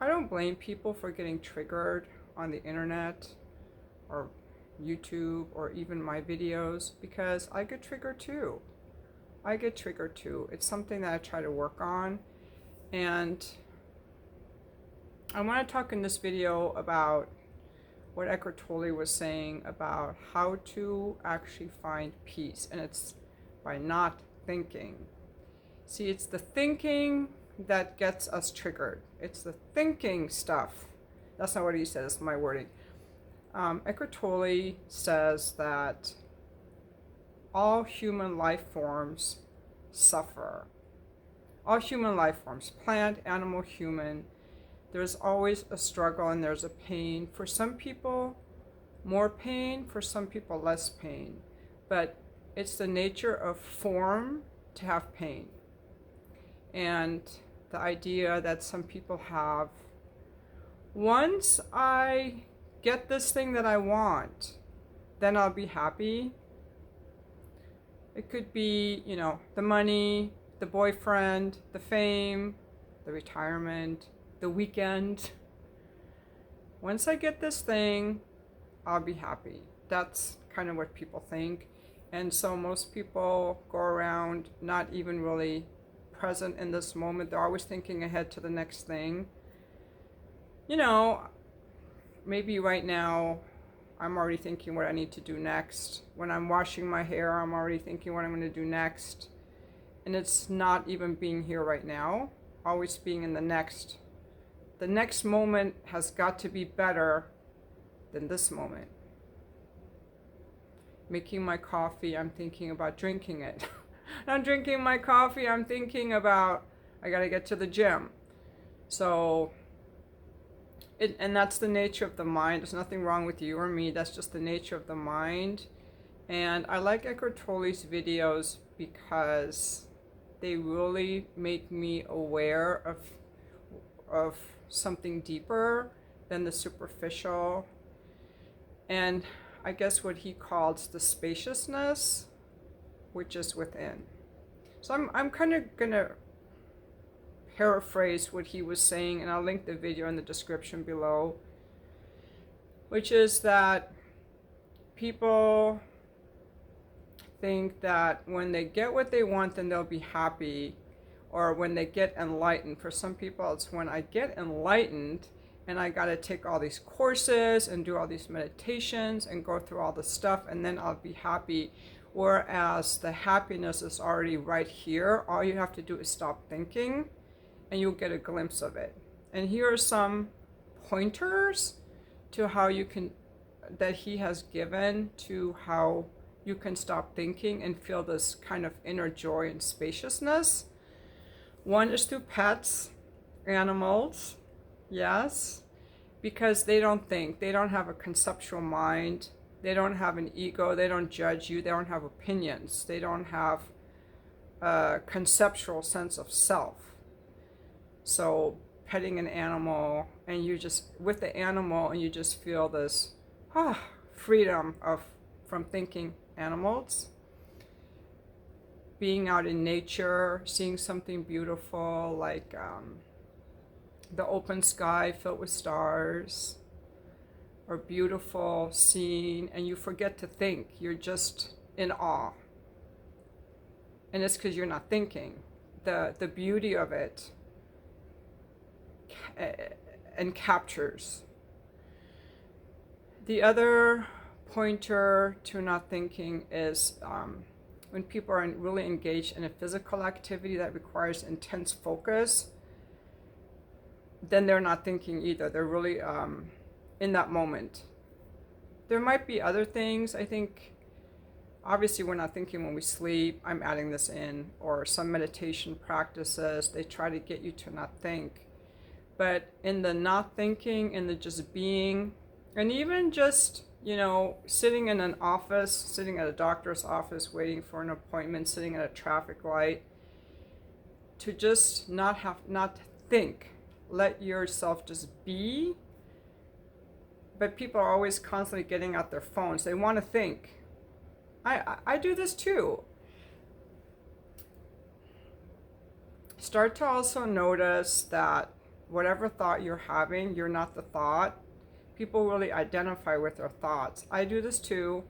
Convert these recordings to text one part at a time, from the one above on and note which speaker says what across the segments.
Speaker 1: I don't blame people for getting triggered on the internet or YouTube or even my videos, because I get triggered too. I get triggered too. It's something that I try to work on. And I want to talk in this video about what Eckhart Tolle was saying about how to actually find peace. And it's by not thinking. See, it's the thinking that gets us triggered. It's the thinking stuff. That's not what he says, it's my wording. Eckhart Tolle says that all human life forms suffer. All human life forms, plant, animal, human, there's always a struggle and there's a pain. For some people, more pain, for some people, less pain. But it's the nature of form to have pain. And the idea that some people have, once I get this thing that I want, then I'll be happy. It could be, the money, the boyfriend, the fame, the retirement, the weekend. Once I get this thing, I'll be happy. That's kind of what people think. And so most people go around not even really present in this moment. They're always thinking ahead to the next thing. Maybe right now I'm already thinking what I need to do next. When I'm washing my hair, I'm already thinking what I'm going to do next. And it's not even being here right now, always being in the next. The next moment has got to be better than this moment. Making my coffee, I'm thinking about drinking it. I'm drinking my coffee, I'm thinking about, I gotta get to the gym. So, and that's the nature of the mind. There's nothing wrong with you or me, that's just the nature of the mind. And I like Eckhart Tolle's videos because they really make me aware of something deeper than the superficial. And I guess what he calls the spaciousness, which is within. So I'm kind of gonna paraphrase what he was saying, and I'll link the video in the description below, which is that people think that when they get what they want, then they'll be happy, or when they get enlightened. For some people, it's when I get enlightened and I got to take all these courses and do all these meditations and go through all the stuff, and then I'll be happy. Whereas the happiness is already right here. All you have to do is stop thinking and you'll get a glimpse of it. And here are some pointers to how you can, that he has given, to how you can stop thinking and feel this kind of inner joy and spaciousness. One is through pets, animals, yes, because they don't think, they don't have a conceptual mind, they don't have an ego, they don't judge you, they don't have opinions, they don't have a conceptual sense of self. So petting an animal, and you just, with the animal, and you just feel this freedom from thinking animals. Being out in nature, seeing something beautiful, like the open sky filled with stars, or beautiful scene, and you forget to think. You're just in awe. And it's because you're not thinking. The beauty of it and captures. The other pointer to not thinking is when people are really engaged in a physical activity that requires intense focus, then they're not thinking either. They're really in that moment. There might be other things. I think obviously we're not thinking when we sleep. I'm adding this in. Or some meditation practices, they try to get you to not think. But in the not thinking, in the just being, and even just, sitting in an office, sitting at a doctor's office, waiting for an appointment, sitting at a traffic light, to just not think. Let yourself just be. But people are always constantly getting out their phones. They want to think. I do this too. Start to also notice that whatever thought you're having, you're not the thought. People really identify with their thoughts. I do this too.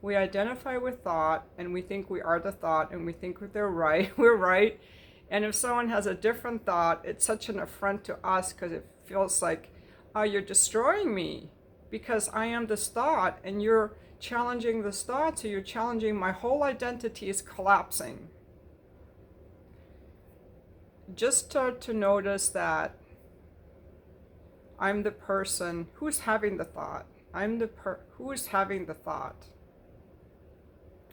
Speaker 1: We identify with thought and we think we are the thought and we think they're right. We're right. And if someone has a different thought, it's such an affront to us because it feels like, oh, you're destroying me because I am this thought and you're challenging this thought. So you're challenging my whole identity is collapsing. Just to notice that I'm the person who's having the thought. Who's having the thought.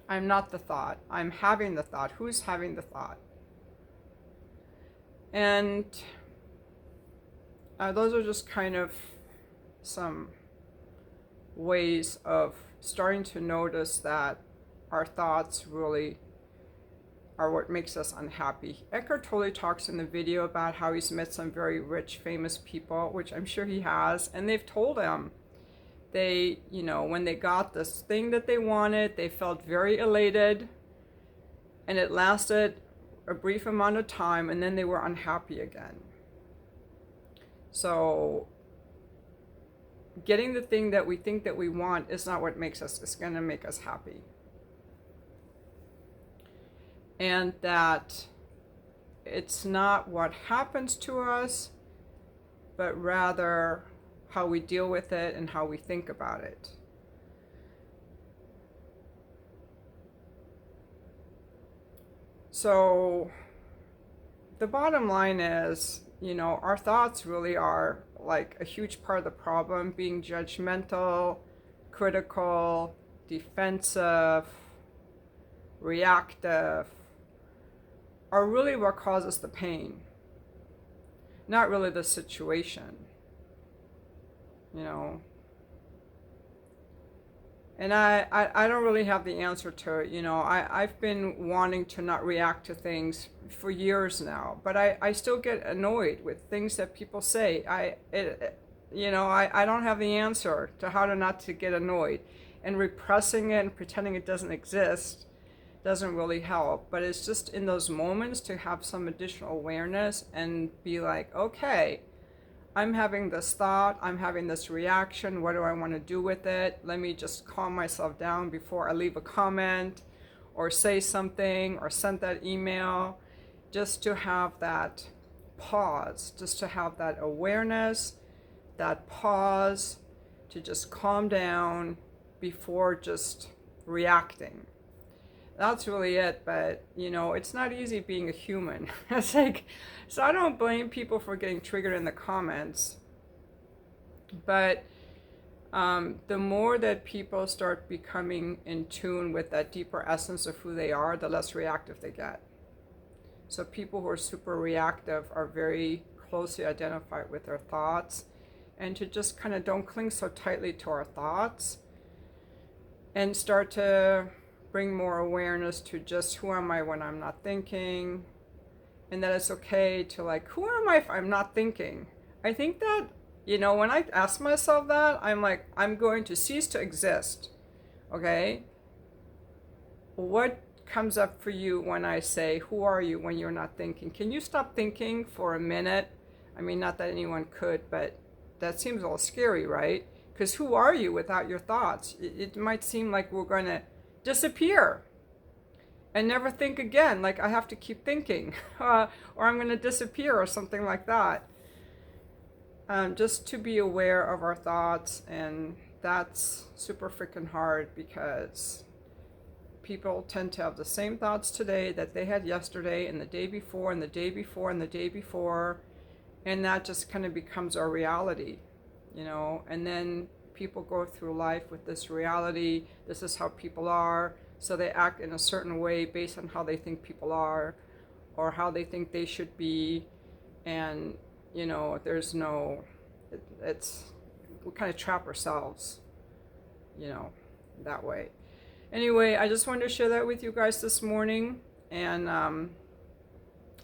Speaker 1: I'm not the thought. I'm having the thought. Who's having the thought? And those are just kind of some ways of starting to notice that our thoughts really are what makes us unhappy. Eckhart Tolle talks in the video about how he's met some very rich, famous people, which I'm sure he has, and they've told him they, when they got this thing that they wanted, they felt very elated, and it lasted a brief amount of time, and then they were unhappy again. So getting the thing that we think that we want is not what makes us, it's going to make us happy. And that it's not what happens to us, but rather how we deal with it and how we think about it. So the bottom line is, our thoughts really are like a huge part of the problem. Being judgmental, critical, defensive, reactive are really what causes the pain, not really the situation, And I don't really have the answer to it, I've been wanting to not react to things for years now, but I still get annoyed with things that people say. I don't have the answer to how to not to get annoyed, and repressing it and pretending it doesn't exist doesn't really help. But it's just in those moments to have some additional awareness and be like, okay, I'm having this thought, I'm having this reaction, what do I want to do with it? Let me just calm myself down before I leave a comment or say something or send that email, just to have that pause, just to have that awareness, that pause, to just calm down before just reacting. That's really it. But it's not easy being a human. It's like, so I don't blame people for getting triggered in the comments, but the more that people start becoming in tune with that deeper essence of who they are, the less reactive they get. So people who are super reactive are very closely identified with their thoughts, and to just kind of don't cling so tightly to our thoughts and start to bring more awareness to just who am I when I'm not thinking, and that it's okay to like, who am I if I'm not thinking? I think that, when I ask myself that, I'm like, I'm going to cease to exist. Okay? What comes up for you when I say, who are you when you're not thinking? Can you stop thinking for a minute? I mean, not that anyone could, but that seems a little scary, right? Because who are you without your thoughts? It might seem like we're going to disappear and never think again, like I have to keep thinking, or I'm going to disappear or something like that. Just to be aware of our thoughts, and that's super freaking hard because people tend to have the same thoughts today that they had yesterday and the day before and the day before and the day before, and that just kind of becomes our reality, and then people go through life with this reality. This is how people are, so they act in a certain way based on how they think people are or how they think they should be. And there's no, it's we kind of trap ourselves that way. Anyway, I just wanted to share that with you guys this morning, and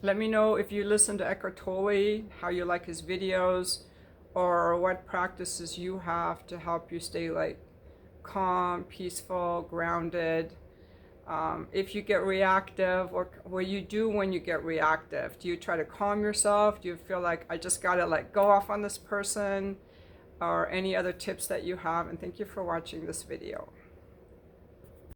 Speaker 1: let me know if you listen to Eckhart Tolle, how you like his videos, or what practices you have to help you stay like calm, peaceful, grounded. If you get reactive, or what you do when you get reactive, do you try to calm yourself? Do you feel like I just gotta like go off on this person? Or any other tips that you have? And thank you for watching this video.